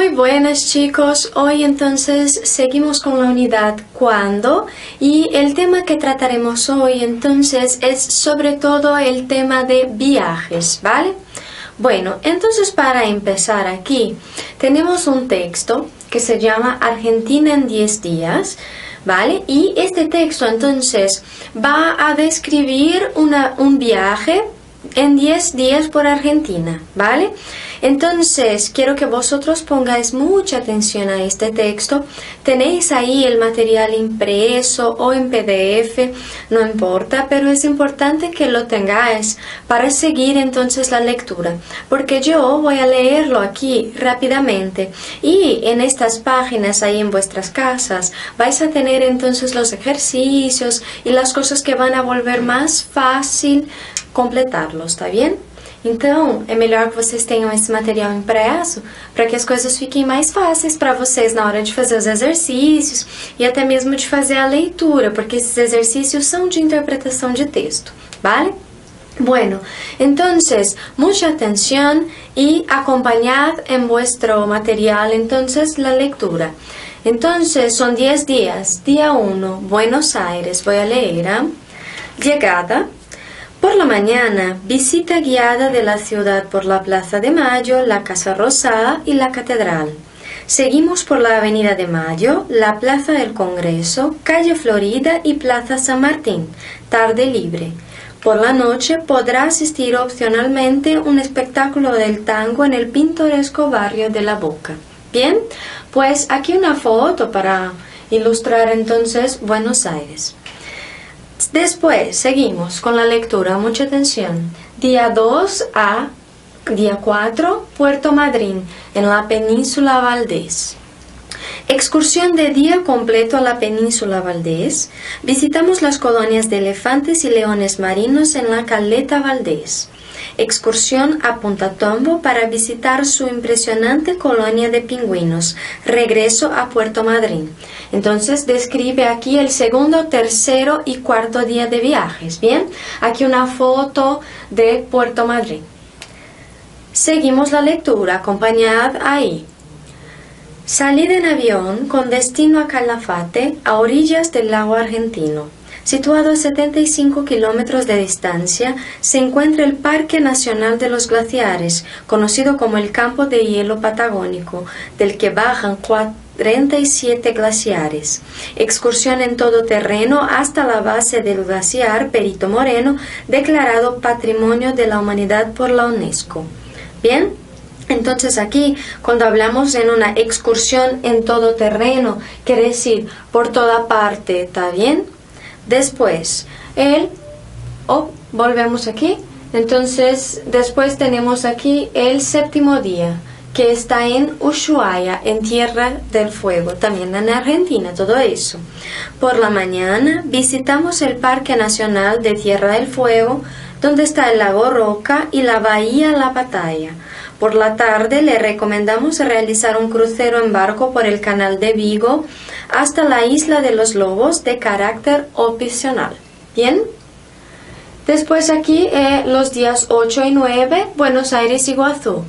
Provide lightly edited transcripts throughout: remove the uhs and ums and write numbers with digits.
Muy buenas chicos, hoy entonces seguimos con la unidad ¿Cuándo? Y el tema que trataremos hoy entonces es sobre todo el tema de viajes, ¿vale? Bueno, entonces para empezar aquí tenemos un texto que se llama Argentina en 10 días, ¿vale? Y este texto entonces va a describir un viaje en 10 días por Argentina, ¿vale? Entonces, quiero que vosotros pongáis mucha atención a este texto. Tenéis ahí el material impreso o en PDF, no importa, pero es importante que lo tengáis para seguir entonces la lectura, porque yo voy a leerlo aquí rápidamente y en estas páginas ahí en vuestras casas vais a tener entonces los ejercicios y las cosas que van a volver más fácil completarlos, tá bem? Então, é melhor que vocês tenham esse material impresso para que as coisas fiquem mais fáceis para vocês na hora de fazer os exercícios e até mesmo de fazer a leitura, porque esses exercícios são de interpretação de texto, ¿vale? Bueno, entonces, mucha atención y acompañad en vuestro material entonces la lectura. Entonces, son 10 días. Día 1, Buenos Aires. Voy a leer. Llegada. Por la mañana, visita guiada de la ciudad por la Plaza de Mayo, la Casa Rosada y la Catedral. Seguimos por la Avenida de Mayo, la Plaza del Congreso, Calle Florida y Plaza San Martín, tarde libre. Por la noche podrá asistir opcionalmente un espectáculo del tango en el pintoresco barrio de La Boca. Bien, pues aquí una foto para ilustrar entonces Buenos Aires. Después seguimos con la lectura, mucha atención. Día 2 a día 4, Puerto Madryn, en la península Valdés. Excursión de día completo a la península Valdés. Visitamos las colonias de elefantes y leones marinos en la Caleta Valdés. Excursión a Punta Tombo para visitar su impresionante colonia de pingüinos. Regreso a Puerto Madryn. Entonces describe aquí el segundo, tercero y cuarto día de viajes. Bien, aquí una foto de Puerto Madryn. Seguimos la lectura, acompañad ahí. Salida en avión con destino a Calafate, a orillas del lago Argentino. Situado a 75 kilómetros de distancia, se encuentra el Parque Nacional de los Glaciares, conocido como el Campo de Hielo Patagónico, del que bajan 47 glaciares. Excursión en todo terreno hasta la base del glaciar Perito Moreno, declarado Patrimonio de la Humanidad por la UNESCO. Bien, entonces aquí cuando hablamos en una excursión en todo terreno, quiere decir por toda parte, ¿está bien? Después, volvemos aquí, entonces después tenemos aquí el séptimo día, que está en Ushuaia, en Tierra del Fuego, también en Argentina, todo eso. Por la mañana visitamos el Parque Nacional de Tierra del Fuego, donde está el lago Roca y la bahía La Batalla. Por la tarde le recomendamos realizar un crucero en barco por el canal de Vigo hasta la isla de los Lobos de carácter opcional. ¿Bien? Después aquí los días 8 y 9, Buenos Aires y Iguazú.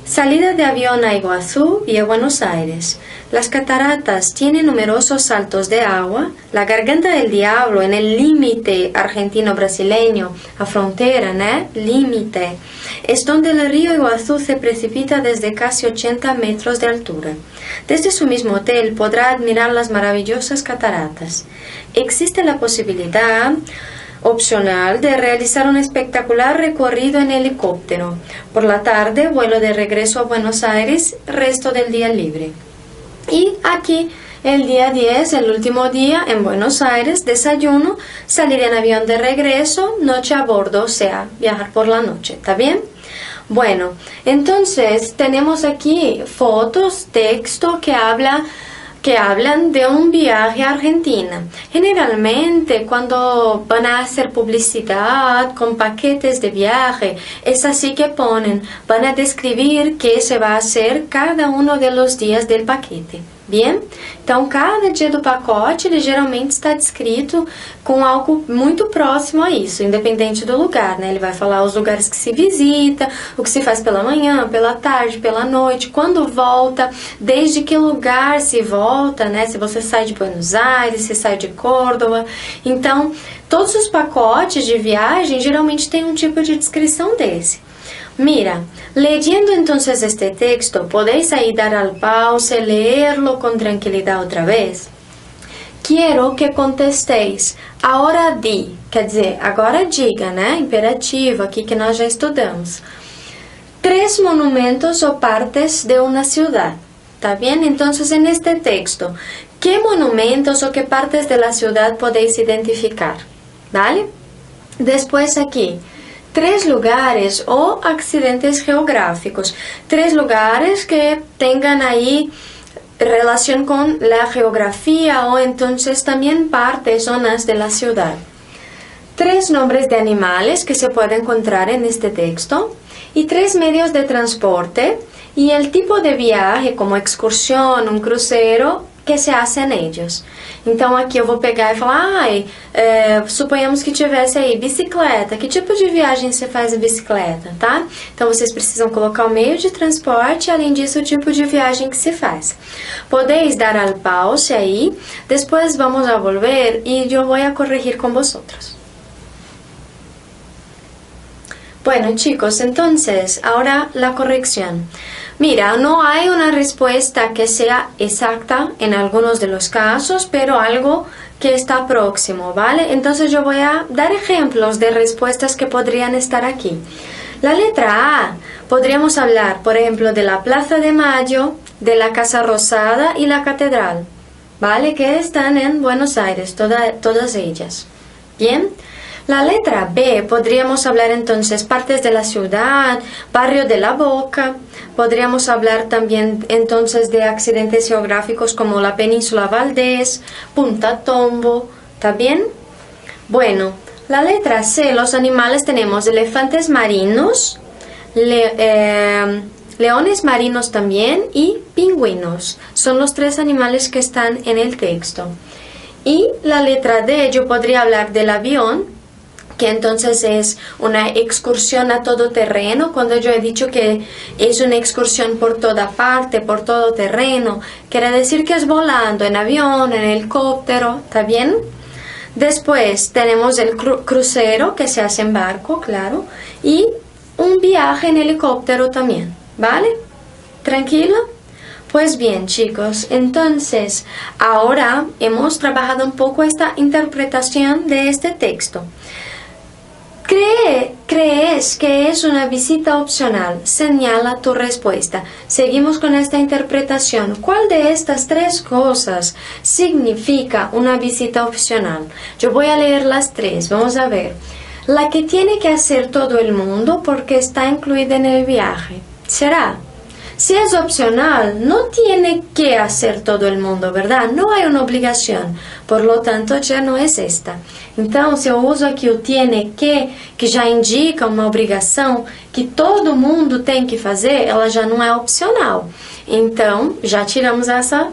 Salida de avión a Iguazú y a Buenos Aires. Las cataratas tienen numerosos saltos de agua. La Garganta del Diablo en el límite argentino-brasileño, a frontera, ¿no? Límite. Es donde el río Iguazú se precipita desde casi 80 metros de altura. Desde su mismo hotel podrá admirar las maravillosas cataratas. Existe la posibilidad opcional de realizar un espectacular recorrido en helicóptero. Por la tarde, vuelo de regreso a Buenos Aires, resto del día libre. Y aquí, el día 10, el último día, en Buenos Aires, desayuno, salir en avión de regreso, noche a bordo, o sea, viajar por la noche, ¿está bien? Bueno, entonces tenemos aquí fotos, texto que hablan de un viaje a Argentina. Generalmente cuando van a hacer publicidad con paquetes de viaje, es así que van a describir qué se va a hacer cada uno de los días del paquete. Bem? Então, cada dia do pacote, ele geralmente está descrito com algo muito próximo a isso, independente do lugar, né? Ele vai falar os lugares que se visita, o que se faz pela manhã, pela tarde, pela noite, quando volta, desde que lugar se volta, né? Se você sai de Buenos Aires, se sai de Córdoba. Então, todos os pacotes de viagem geralmente têm um tipo de descrição desse. Mira, leyendo entonces este texto, ¿podéis ahí dar al pause, leerlo con tranquilidad otra vez? Quiero que contestéis, agora di, quer dizer, agora diga, né? Imperativo, aqui que nós já estudamos. 3 monumentos o partes de una ciudad, ¿está bien? Entonces, en este texto, ¿qué monumentos o qué partes de la ciudad podéis identificar? ¿Vale? Después aquí, 3 lugares o accidentes geográficos. 3 lugares que tengan ahí relación con la geografía o entonces también partes, zonas de la ciudad. 3 nombres de animales que se pueden encontrar en este texto y 3 medios de transporte y el tipo de viaje como excursión, un crucero, que se hace en ellos. Então aqui eu vou pegar e falar, suponhamos que tivesse aí bicicleta, que tipo de viagem você faz em bicicleta, tá? Então vocês precisam colocar o meio de transporte, além disso o tipo de viagem que se faz. Podéis dar al pause aí, después vamos a volver y yo voy a corregir con vosotros. Bueno, chicos, entonces, ahora la corrección. Mira, no hay una respuesta que sea exacta en algunos de los casos, pero algo que está próximo, ¿vale? Entonces yo voy a dar ejemplos de respuestas que podrían estar aquí. La letra A, podríamos hablar, por ejemplo, de la Plaza de Mayo, de la Casa Rosada y la Catedral, ¿vale? Que están en Buenos Aires, todas ellas. ¿Bien? La letra B, podríamos hablar entonces partes de la ciudad, barrio de la Boca. Podríamos hablar también entonces de accidentes geográficos como la Península Valdés, Punta Tombo, ¿está bien? Bueno, la letra C, los animales tenemos elefantes marinos, leones marinos también y pingüinos. Son los 3 animales que están en el texto. Y la letra D, yo podría hablar del avión, que entonces es una excursión a todo terreno. Cuando yo he dicho que es una excursión por toda parte, por todo terreno, quiere decir que es volando en avión, en helicóptero, ¿está bien? Después tenemos el crucero, que se hace en barco, claro, y un viaje en helicóptero también, ¿vale? ¿Tranquilo? Pues bien, chicos, entonces ahora hemos trabajado un poco esta interpretación de este texto. ¿Crees que es una visita opcional? Señala tu respuesta. Seguimos con esta interpretación. ¿Cuál de estas 3 cosas significa una visita opcional? Yo voy a leer las 3. Vamos a ver. La que tiene que hacer todo el mundo porque está incluida en el viaje. ¿Será? Si es opcional, no tiene que hacer todo el mundo, ¿verdad? No hay una obligación, por lo tanto ya no es esta. Então, se eu uso aqui o tiene que já indica uma obrigação que todo mundo tem que fazer, ela já não é opcional. Então, já tiramos essa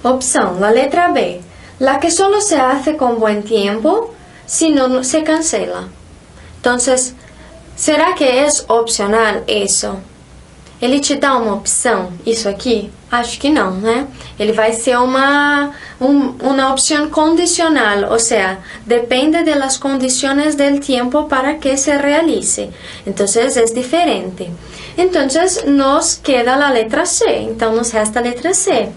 opção. La letra B. La que solo se hace con buen tiempo, si no se cancela. Entonces, ¿será que es opcional eso? Ele te dá uma opção, isso aqui? Acho que não, né? Ele vai ser uma opción condicional, o sea, depende de las condiciones del tiempo para que se realice. Entonces, es diferente. Entonces, nos queda la letra C. Então, nos resta a letra C.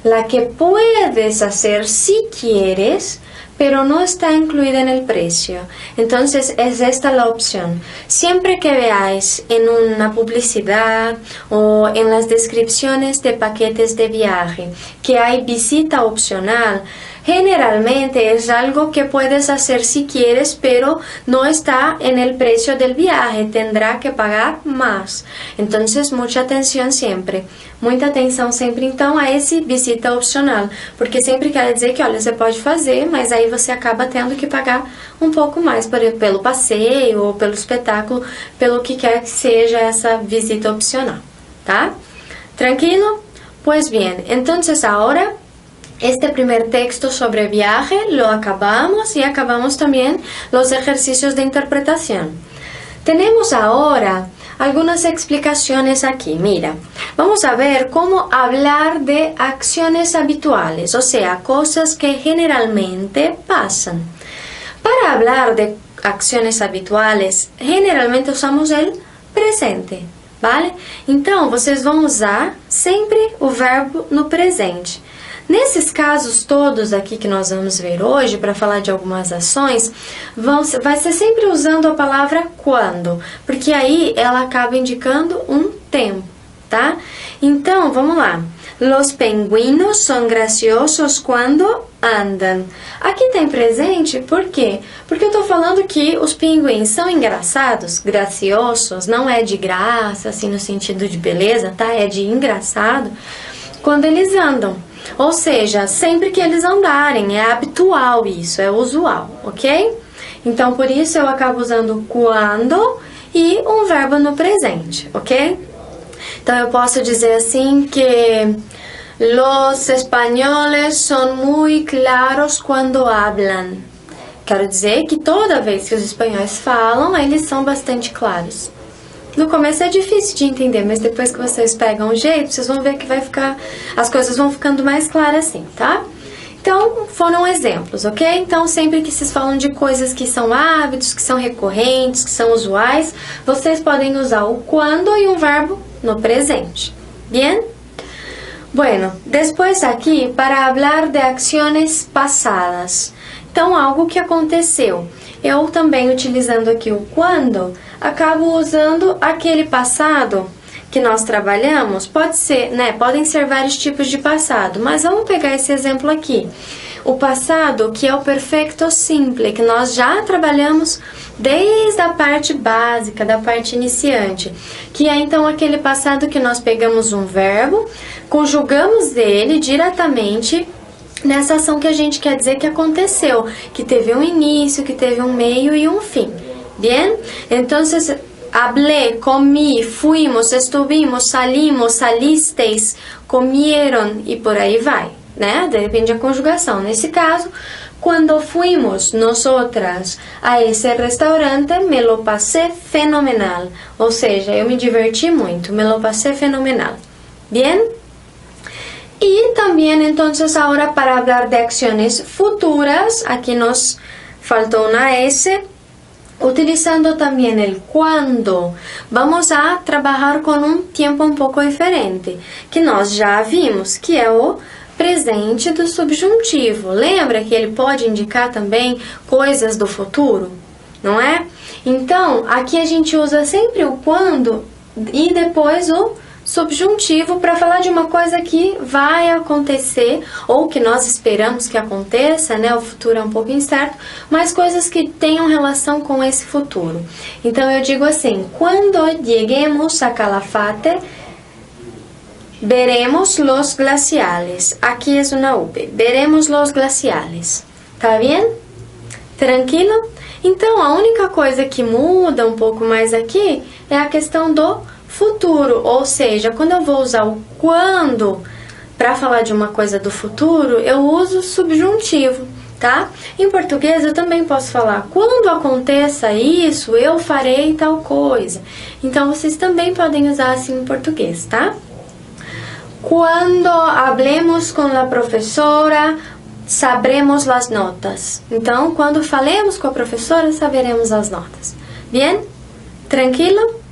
La que puedes hacer si quieres, pero no está incluida en el precio. Entonces es esta la opción. Siempre que veáis en una publicidad o en las descripciones de paquetes de viaje que hay visita opcional, generalmente es algo que puedes hacer si quieres, pero no está en el precio del viaje, tendrá que pagar más. Entonces, mucha atenção sempre. Muita atenção sempre, então, a esse visita opcional, porque sempre quer dizer que, olha, você pode fazer, mas aí você acaba tendo que pagar um pouco mais pelo passeio ou pelo espetáculo, pelo que quer que seja essa visita opcional, tá? Tranquilo? Pues bien, entonces ahora este primer texto sobre viaje lo acabamos y acabamos también los ejercicios de interpretación. Tenemos ahora algunas explicaciones aquí. Mira, vamos a ver cómo hablar de acciones habituales, o sea, cosas que generalmente pasan. Para hablar de acciones habituales, generalmente usamos el presente, vale? Então, vocês vão usar sempre o verbo no presente. Nesses casos todos aqui que nós vamos ver hoje, para falar de algumas ações, vai ser sempre usando a palavra quando, porque aí ela acaba indicando um tempo, tá? Então, vamos lá. Los pingüinos son graciosos cuando andan. Aqui tem presente, por quê? Porque eu tô falando que os pinguins são engraçados, graciosos, não é de graça, assim no sentido de beleza, tá? É de engraçado, quando eles andam. Ou seja, sempre que eles andarem, é habitual isso, é usual, ok? Então, por isso eu acabo usando quando e um verbo no presente, ok? Então, eu posso dizer assim que los españoles son muy claros cuando hablan. Quero dizer que toda vez que os espanhóis falam, eles são bastante claros. No começo é difícil de entender, mas depois que vocês pegam o jeito, vocês vão ver que as coisas vão ficando mais claras assim, tá? Então, foram exemplos, ok? Então, sempre que vocês falam de coisas que são hábitos, que são recorrentes, que são usuais, vocês podem usar o quando e um verbo no presente. Bien? Bueno, después aqui, para hablar de acciones pasadas. Então, algo que aconteceu. Eu também, utilizando aqui o quando, acabo usando aquele passado que nós trabalhamos. Pode ser, né? Podem ser vários tipos de passado, mas vamos pegar esse exemplo aqui. O passado, que é o perfecto simple, que nós já trabalhamos desde a parte básica, da parte iniciante, que é então aquele passado que nós pegamos um verbo, conjugamos ele diretamente nessa ação que a gente quer dizer que aconteceu, que teve um início, que teve um meio e um fim. Bien? Entonces, hablé, comí, fuimos, estuvimos, salimos, salisteis, comieron e por aí vai, né? Depende da conjugação. Nesse caso, quando fuimos nosotras a esse restaurante, me lo pasé fenomenal. Ou seja, eu me diverti muito, me lo pasé fenomenal. Bien? Y también entonces ahora para hablar de acciones futuras, aquí nos faltó una S, utilizando también el cuando, vamos a trabajar con un tiempo un poco diferente, que nós já vimos, que é o presente do subjuntivo. Lembra que ele pode indicar também coisas do futuro, não é? Então, aqui a gente usa sempre o quando e depois o subjuntivo para falar de uma coisa que vai acontecer ou que nós esperamos que aconteça, né? O futuro é um pouco incerto, mas coisas que tenham relação com esse futuro. Então eu digo assim: quando lleguemos a Calafate, veremos los glaciales. Aqui é uma V. Veremos los glaciales. Tá bem? Tranquilo? Então a única coisa que muda um pouco mais aqui é a questão do futuro, ou seja, quando eu vou usar o quando para falar de uma coisa do futuro, eu uso subjuntivo, tá? Em português eu também posso falar quando aconteça isso, eu farei tal coisa. Então vocês também podem usar assim em português, tá? Quando hablemos com a professora, sabremos as notas. Então, quando falemos com a professora, saberemos as notas. Bien? Tranquilo?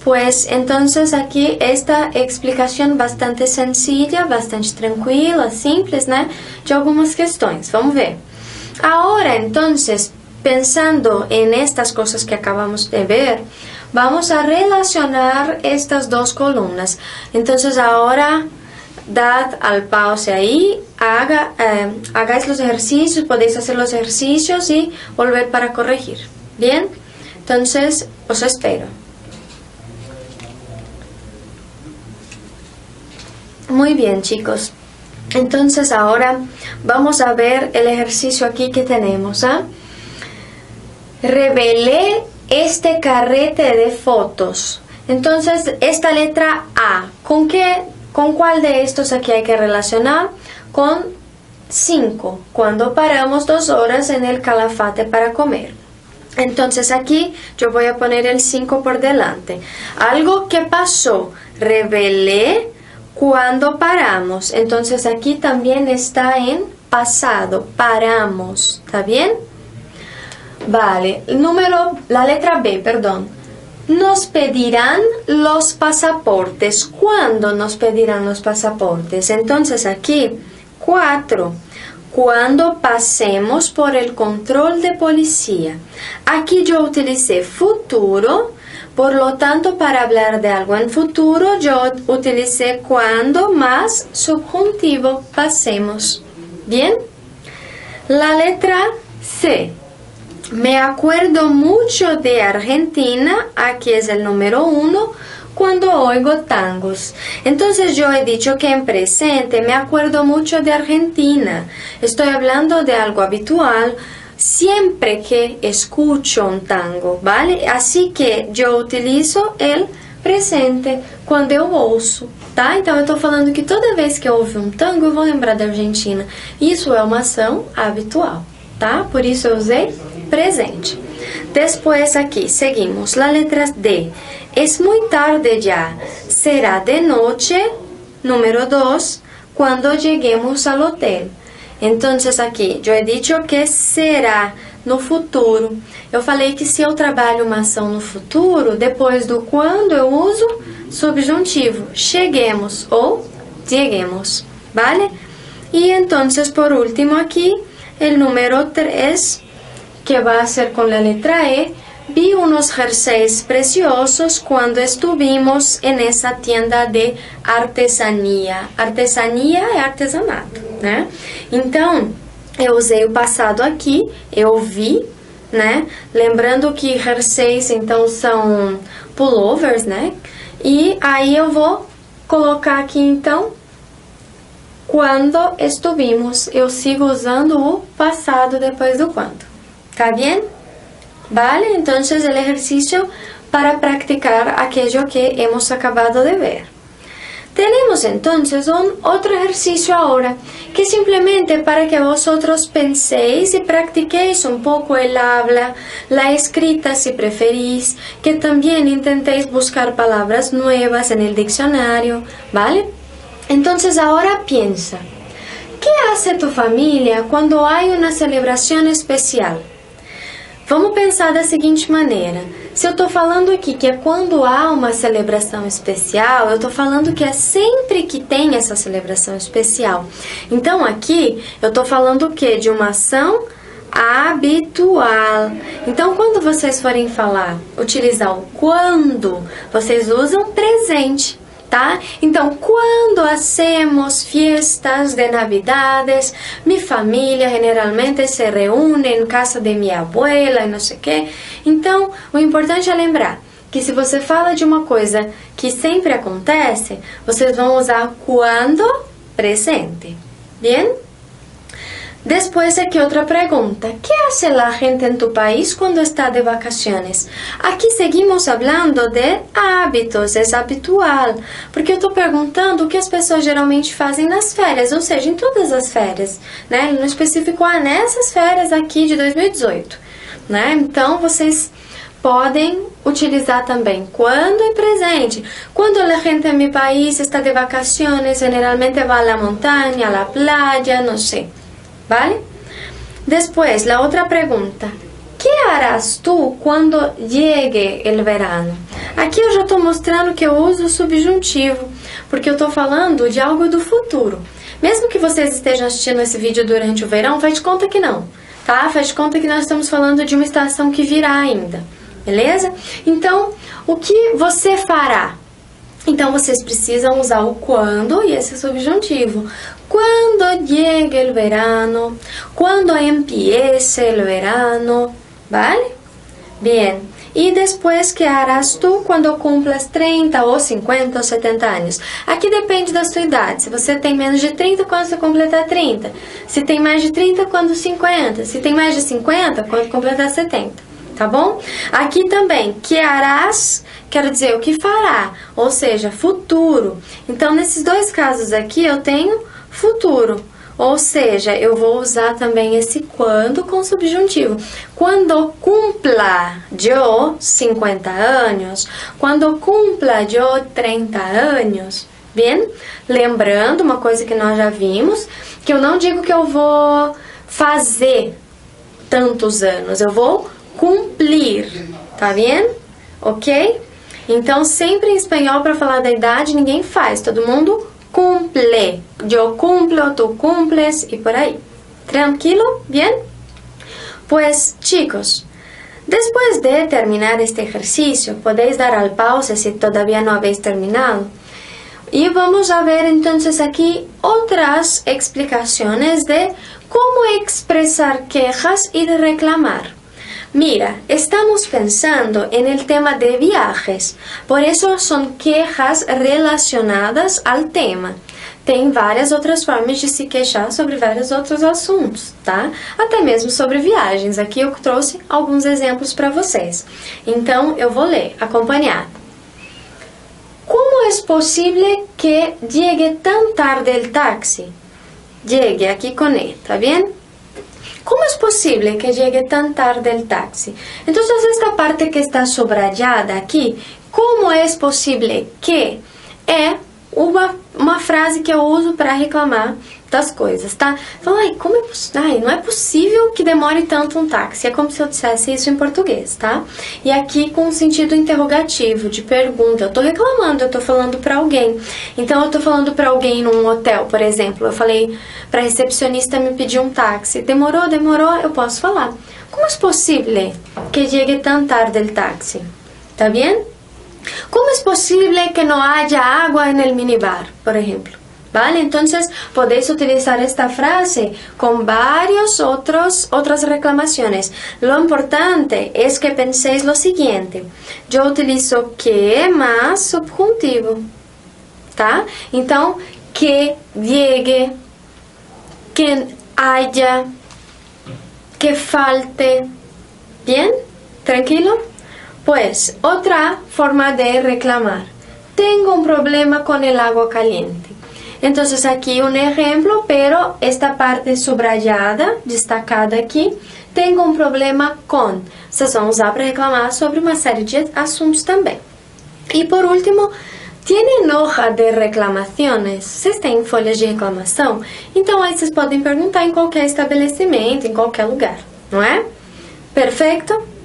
Pues entonces aquí esta explicación bastante sencilla, bastante tranquila, simples, né? De algumas questões. Vamos ver. Ahora, entonces, pensando en estas cosas que acabamos de ver, vamos a relacionar estas dos columnas. Entonces, ahora, dad al pause ahí, hagáis los ejercicios, podéis hacer los ejercicios y volver para corregir. Bien? Entonces, os espero. Muy bien, chicos. Entonces ahora vamos a ver el ejercicio aquí que tenemos. Revelé este carrete de fotos. Entonces, esta letra A, ¿con qué ¿Con cuál de estos aquí hay que relacionar? Con 5, cuando paramos 2 horas en el Calafate para comer. Entonces aquí yo voy a poner el 5 por delante. Algo que pasó, revelé cuando paramos. Entonces aquí también está en pasado, paramos, ¿está bien? Vale, la letra B, perdón. Nos pedirán los pasaportes. ¿Cuándo nos pedirán los pasaportes? Entonces aquí, 4. Cuando pasemos por el control de policía. Aquí yo utilicé futuro, por lo tanto para hablar de algo en futuro yo utilicé cuando más subjuntivo pasemos. ¿Bien? La letra C. Me acuerdo mucho de Argentina, aquí es el número 1, cuando oigo tangos. Entonces yo he dicho que en presente me acuerdo mucho de Argentina. Estoy hablando de algo habitual siempre que escucho un tango, ¿vale? Así que yo utilizo el presente quando eu ouço, tá? Então eu estou falando que toda vez que eu ouvir um tango eu vou lembrar da Argentina. Isso é uma ação habitual, tá? Por isso eu usei presente. Después aquí seguimos la letra D. Es muy tarde ya. Será de noche, número 2, cuando lleguemos al hotel. Entonces aqui, eu he dicho que será no futuro. Eu falei que se eu trabalho uma ação no futuro, depois do quando eu uso subjuntivo. Cheguemos ou lleguemos, ¿vale? Y entonces por último aquí, el número 3, que va a ser con la letra E. Vi unos jerseys preciosos cuando estuvimos en esa tienda de artesanía. Artesanía é artesanato, né? Então, eu usei o passado aqui, eu vi, né? Lembrando que jerseys, então, são pullovers, né? E aí eu vou colocar aqui, então, quando estuvimos. Eu sigo usando o passado depois do quando. ¿Está bien? Vale, entonces el ejercicio para practicar aquello que hemos acabado de ver. Tenemos entonces otro ejercicio ahora, que simplemente para que vosotros penséis y practiquéis un poco el habla, la escrita si preferís, que también intentéis buscar palabras nuevas en el diccionario, ¿vale? Entonces ahora piensa, ¿qué hace tu familia cuando hay una celebración especial? Vamos pensar da seguinte maneira. Se eu estou falando aqui que é quando há uma celebração especial, eu estou falando que é sempre que tem essa celebração especial. Então aqui eu estou falando o quê? De uma ação habitual. Então quando vocês forem falar, utilizar o quando, vocês usam presente. Tá? Então, quando hacemos fiestas de Navidades, mi familia generalmente se reúne em casa de minha abuela e não sei o quê. Então, o importante é lembrar que se você fala de uma coisa que sempre acontece, vocês vão usar quando presente. Bien? Después aquí otra pregunta. ¿Qué hace la gente en tu país cuando está de vacaciones? Aquí seguimos hablando de hábitos, é habitual. Porque eu estou perguntando o que as pessoas geralmente fazem nas férias, ou seja, em todas as férias, né? No específico, nessas férias aqui de 2018, né? Então, vocês podem utilizar também quando e presente. Quando a gente en mi país está de vacaciones, generalmente va a la montaña, a la playa, no sé. ¿Vale? Después, la otra pregunta. ¿Qué harás tú cuando llegue el verano? Aqui eu já estou mostrando que eu uso o subjuntivo, porque eu estou falando de algo do futuro. Mesmo que vocês estejam assistindo esse vídeo durante o verão, faz de conta que não, tá? Faz de conta que nós estamos falando de uma estação que virá ainda, beleza? Então, o que você fará? Então, vocês precisam usar o quando e esse subjuntivo. Cuando llegue el verano, cuando empiece el verano, ¿vale? Bien. Y después, ¿qué harás tú cuando cumplas 30 ou 50 ou 70 anos? Aqui depende da sua idade. Se você tem menos de 30, quando você completar 30. Se tem mais de 30, quando 50. Se tem mais de 50, quando completar 70. tá bom? Aqui também, que harás, quero dizer o que fará, ou seja, futuro. Então, nesses dois casos aqui, eu tenho futuro. Ou seja, eu vou usar também esse quando com subjuntivo. Quando cumpla yo 50 anos, quando cumpla yo 30 anos. Bem? Lembrando uma coisa que nós já vimos, que eu não digo que eu vou fazer tantos anos, eu vou cumprir, tá vendo? Ok? Então, sempre em espanhol, para falar da idade, ninguém faz, todo mundo cumple. Yo cumplo, tú cumples y por ahí. ¿Tranquilo? ¿Bien? Pues, chicos, después de terminar este ejercicio, podéis dar al pause si todavía no habéis terminado. Y vamos a ver entonces aquí otras explicaciones de cómo expresar quejas y de reclamar. Mira, estamos pensando en el tema de viajes, por eso son quejas relacionadas al tema. Tem várias outras formas de se queixar sobre vários outros assuntos, tá? Até mesmo sobre viagens. Aqui eu trouxe alguns exemplos para vocês. Então, eu vou ler, acompanhado. ¿Cómo es posible que llegue tan tarde el taxi? Llegue aquí con E, ¿está bien? ¿Cómo es posible que llegue tan tarde el taxi? Entonces, esta parte que está subrayada aquí, ¿cómo es posible que? É uma frase que eu uso para reclamar das coisas, tá? Fala, não é possível que demore tanto um táxi. É como se eu dissesse isso em português, tá? E aqui com um sentido interrogativo, de pergunta. Eu tô reclamando, eu tô falando para alguém. Então, eu tô falando para alguém num hotel, por exemplo. Eu falei pra recepcionista me pedir um táxi. Demorou, eu posso falar. Como é possível que llegue tan tarde el taxi? Tá bem? Como é possível que não haya agua en el minibar, por ejemplo? ¿Vale? Entonces, podéis utilizar esta frase con varias otras reclamaciones. Lo importante es que penséis lo siguiente. Yo utilizo que más subjuntivo, ¿tá? Então, que llegue, que haya, que falte. ¿Bien? ¿Tranquilo? Pues, otra forma de reclamar. Tengo un problema con el agua caliente. Entonces, aquí un ejemplo, pero esta parte subrayada, destacada aqui, tenho um problema com. Vocês vão usar para reclamar sobre uma série de assuntos também. E por último, tienen hoja de reclamaciones? Vocês têm folhas de reclamação? Então, aí vocês podem perguntar em qualquer estabelecimento, em qualquer lugar, não é? Perfeito?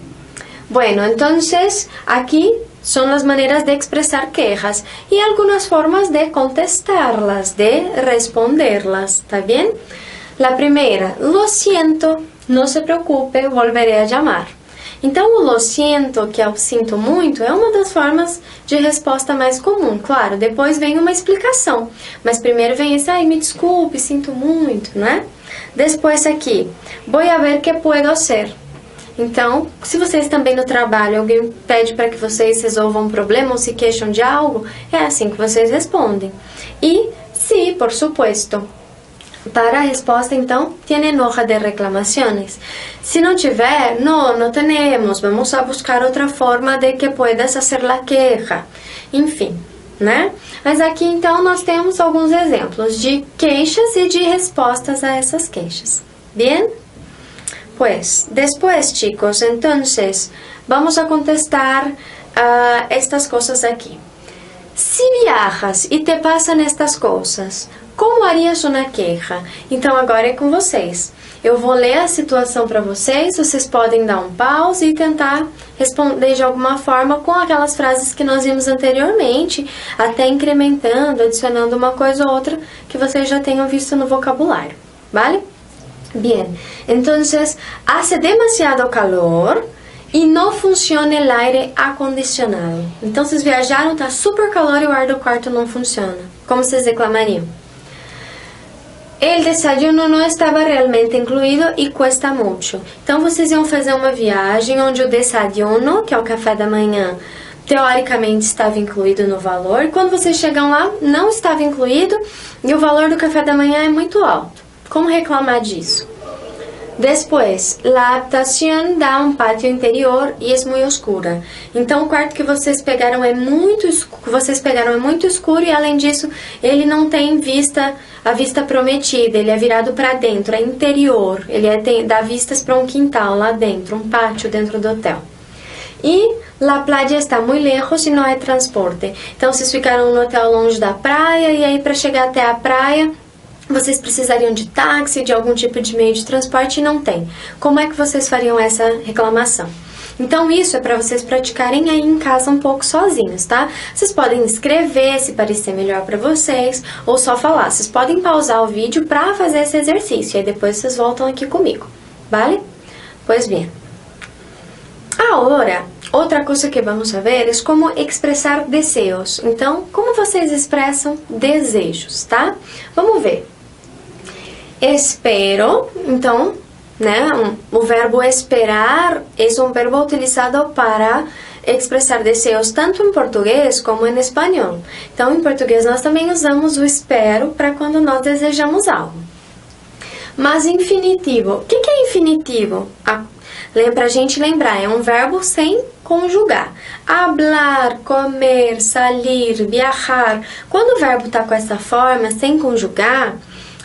Bueno, entonces, aquí son las maneras de expresar quejas y algunas formas de contestarlas, de responderlas, ¿está bien? La primera, lo siento, no se preocupe, volveré a llamar. Então, o lo siento, que eu sinto muito, é uma das formas de resposta mais comum. Claro, depois vem uma explicação, mas primeiro vem esse, me desculpe, sinto muito, né? Depois aqui, voy a ver que puedo hacer. Então, se vocês também no trabalho, alguém pede para que vocês resolvam um problema ou se queixam de algo, é assim que vocês respondem. E, sí, por supuesto. Para a resposta, então, tienen hoja de reclamaciones. Se não tiver, no tenemos. Vamos a buscar outra forma de que puedas hacer la queja. Enfim, né? Mas aqui, então, nós temos alguns exemplos de queixas e de respostas a essas queixas. Bien? Pues, después, chicos, entonces, vamos a contestar estas cosas aquí. Si viajas e te pasan estas coisas, como harías uma queja? Então, agora é com vocês. Eu vou ler a situação para vocês, vocês podem dar um pause e tentar responder de alguma forma com aquelas frases que nós vimos anteriormente, até incrementando, adicionando uma coisa ou outra que vocês já tenham visto no vocabulário, vale? Bien, entonces, hace demasiado calor e não funciona o aire acondicionado. Então, vocês viajaram, tá super calor e o ar do quarto não funciona. Como vocês reclamariam? El desayuno não estava realmente incluído e cuesta mucho. Então, vocês iam fazer uma viagem onde o desayuno, que é o café da manhã, teoricamente estava incluído no valor. E quando vocês chegam lá, não estava incluído e o valor do café da manhã é muito alto. Como reclamar disso? Después, la habitación da un patio interior e é muito escura. Então, o quarto que vocês pegaram é muito escuro e, além disso, ele não tem a vista prometida. Ele é virado para dentro, é interior. Ele dá vistas para um quintal lá dentro, um pátio dentro do hotel. E la playa está muito lejos e não é transporte. Então, vocês ficaram no hotel longe da praia e aí, para chegar até a praia, vocês precisariam de táxi, de algum tipo de meio de transporte e não tem. Como é que vocês fariam essa reclamação? Então, isso é para vocês praticarem aí em casa um pouco sozinhos, tá? Vocês podem escrever se parecer melhor para vocês ou só falar. Vocês podem pausar o vídeo para fazer esse exercício e aí depois vocês voltam aqui comigo, vale? Pois bem. Agora, outra coisa que vamos ver é como expressar desejos. Então, como vocês expressam desejos, tá? Vamos ver. Espero, então, né, o verbo esperar é um verbo utilizado para expressar desejos tanto em português como em espanhol. Então, em português nós também usamos o espero para quando nós desejamos algo. Mas infinitivo, o que é infinitivo? Pra gente lembrar, é um verbo sem conjugar. Hablar, comer, salir, viajar. Quando o verbo está com essa forma, sem conjugar,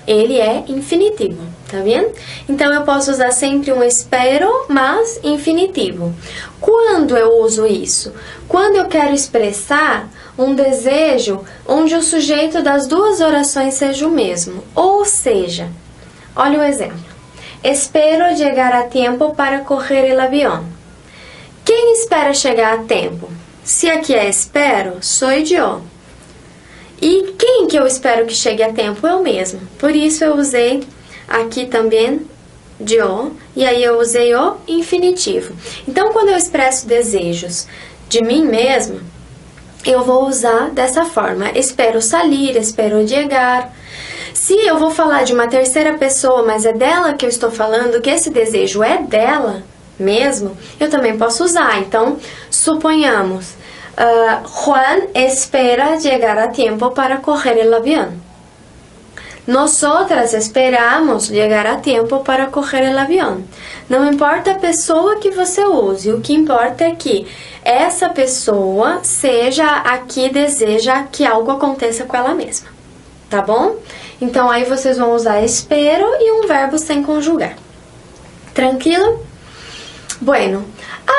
ele é infinitivo, tá vendo? Então, eu posso usar sempre um espero, mas infinitivo. Quando eu uso isso? Quando eu quero expressar um desejo onde o sujeito das duas orações seja o mesmo. Ou seja, olha o exemplo. Espero chegar a tempo para correr el avião. Quem espera chegar a tempo? Se aqui é espero, sou eu. E quem que eu espero que chegue a tempo? Eu mesmo. Por isso eu usei aqui também eu, e aí eu usei o infinitivo. Então, quando eu expresso desejos de mim mesma, eu vou usar dessa forma. Espero sair, espero chegar. Se eu vou falar de uma terceira pessoa, mas é dela que eu estou falando, que esse desejo é dela mesmo, eu também posso usar. Então, suponhamos, Juan espera llegar a tiempo para coger el avión. Nosotras esperamos llegar a tiempo para coger el avión. Não importa a pessoa que você use, o que importa é que essa pessoa seja a que deseja que algo aconteça com ela mesma. Tá bom? Então, aí vocês vão usar espero e um verbo sem conjugar. Tranquilo? Bueno,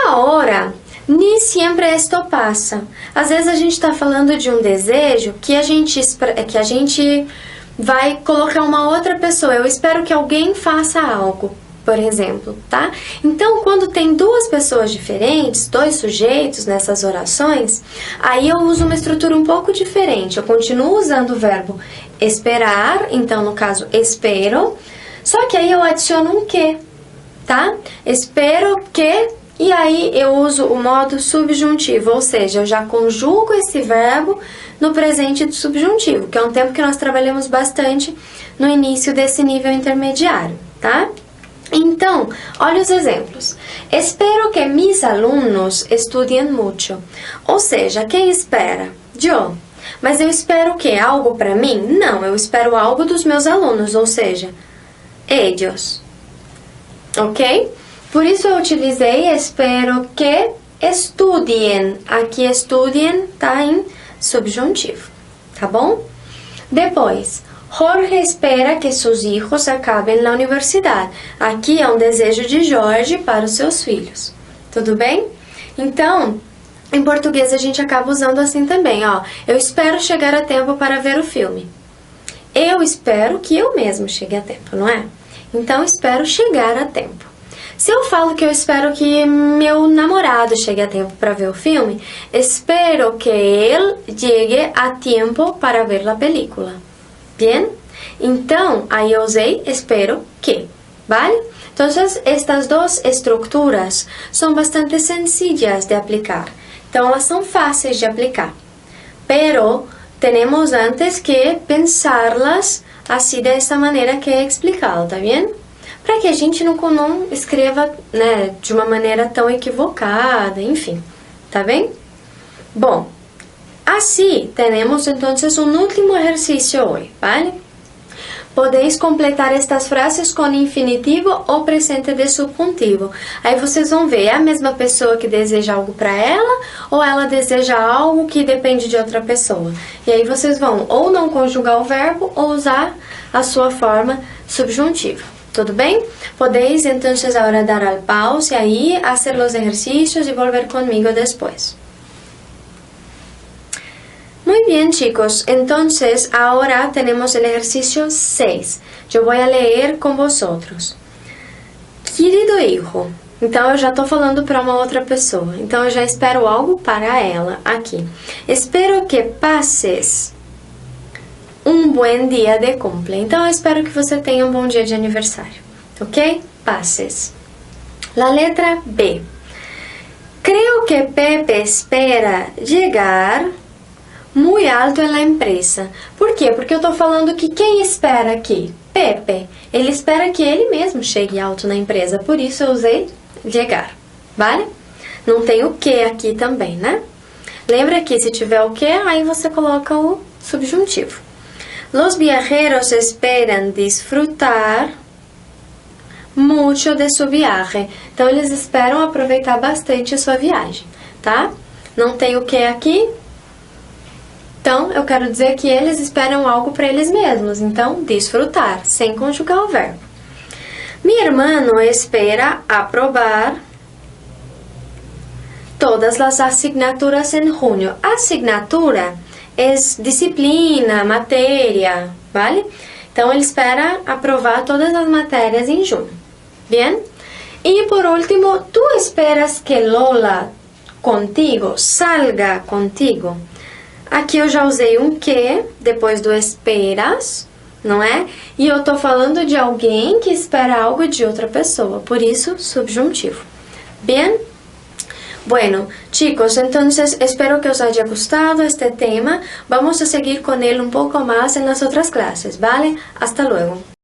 agora, ni siempre esto pasa. Às vezes a gente está falando de um desejo que a gente vai colocar uma outra pessoa. Eu espero que alguém faça algo, por exemplo, tá? Então, quando tem duas pessoas diferentes, dois sujeitos nessas orações, aí eu uso uma estrutura um pouco diferente. Eu continuo usando o verbo esperar, então, no caso, espero, só que aí eu adiciono um que, tá? Espero que, e aí eu uso o modo subjuntivo, ou seja, eu já conjugo esse verbo no presente do subjuntivo, que é um tempo que nós trabalhamos bastante no início desse nível intermediário, tá? Então, olha os exemplos. Espero que mis alumnos estudien mucho. Ou seja, quem espera? Eu. Mas eu espero o quê? Algo para mim? Não, eu espero algo dos meus alunos, ou seja, ellos. Ok? Por isso eu utilizei espero que estudiem. Aqui estudiem tá em subjuntivo, tá bom? Depois, Jorge espera que seus filhos acabem na universidade. Aqui é um desejo de Jorge para os seus filhos. Tudo bem? Então, em português a gente acaba usando assim também, ó. Eu espero chegar a tempo para ver o filme. Eu espero que eu mesmo chegue a tempo, não é? Então, espero chegar a tempo. Se eu falo que eu espero que meu namorado chegue a tempo para ver o filme, espero que ele chegue a tempo para ver a película. Bien? Então, aí eu usei espero que, ¿vale? Então, estas duas estruturas são bastante sencillas de aplicar. Então, elas são fáceis de aplicar. Pero, temos antes que pensarlas assim, dessa maneira que é explicado, tá vendo? Para que a gente não escreva, né, de uma maneira tão equivocada, enfim, tá bem? Bom, assim, temos então um último exercício hoje, ¿vale? Podéis completar estas frases com infinitivo ou presente de subjuntivo. Aí vocês vão ver, é a mesma pessoa que deseja algo para ela ou ela deseja algo que depende de outra pessoa. E aí vocês vão ou não conjugar o verbo ou usar a sua forma subjuntiva. ¿Todo bem? Podéis entonces ahora dar al pause ahí, hacer los ejercicios y volver conmigo después. Muy bien, chicos. Entonces, ahora tenemos el ejercicio 6. Yo voy a leer con vosotros. Querido hijo. Então, eu já estou falando para uma outra pessoa. Então, eu já espero algo para ela aqui. Espero que pases um buen dia de cumple. Então, eu espero que você tenha um bom dia de aniversário. Ok? Pases. La letra B. Creo que Pepe espera llegar muy alto en la empresa. Por quê? Porque eu estou falando que quem espera aqui? Pepe. Ele espera que ele mesmo chegue alto na empresa. Por isso eu usei llegar. Vale? Não tem o que aqui também, né? Lembra que se tiver o que, aí você coloca o subjuntivo. Los viajeros esperan disfrutar mucho de su viaje. Então, eles esperam aproveitar bastante a sua viagem, tá? Não tem o que aqui. Então, eu quero dizer que eles esperam algo para eles mesmos. Então, disfrutar, sem conjugar o verbo. Mi hermano espera aprobar todas las asignaturas en junio. Asignatura é disciplina, matéria, vale? Então, ele espera aprovar todas as matérias em junho. Bien? E por último, tu esperas que Lola contigo salga contigo? Aqui eu já usei um que, depois do esperas, não é? E eu tô falando de alguém que espera algo de outra pessoa, por isso, subjuntivo. Bien? Bueno, chicos, entonces espero que os haya gustado este tema. Vamos a seguir con él un poco más en las otras clases, ¿vale? Hasta luego.